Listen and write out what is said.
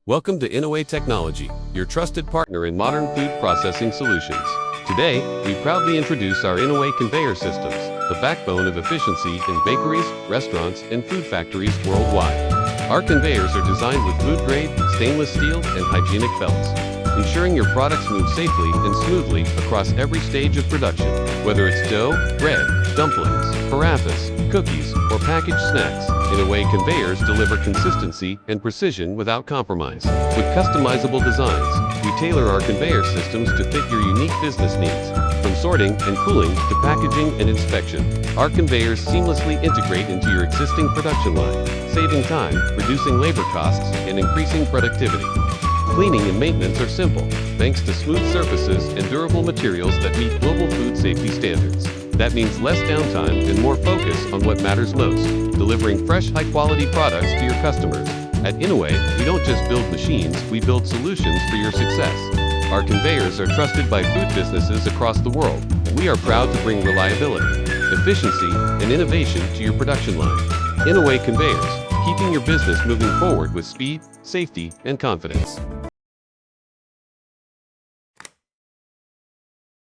Welcome to Innawei Technology, your trusted partner in modern food processing solutions. Today, we proudly introduce our Innawei Conveyor Systems, the backbone of efficiency in bakeries, restaurants, and food factories worldwide. Our conveyors are designed with food-grade, stainless steel, and hygienic belts, ensuring your products move safely and smoothly across every stage of production. Whether it's dough, bread, dumplings, parathas, cookies, or packaged snacks, Innawei Conveyors deliver consistency and precision without compromise. With customizable designs, we tailor our conveyor systems to fit your unique business needs. From sorting and cooling to packaging and inspection, our conveyors seamlessly integrate into your existing production line, saving time, reducing labor costs, and increasing productivity. Cleaning and maintenance are simple, thanks to smooth surfaces and durable materials that meet global food safety standards. That means less downtime and more focus on what matters most, delivering fresh, high-quality products to your customers. At Innawei, we don't just build machines, we build solutions for your success. Our conveyors are trusted by food businesses across the world, and we are proud to bring reliability, efficiency, and innovation to your production line. Innawei Conveyors, keeping your business moving forward with speed, safety, and confidence.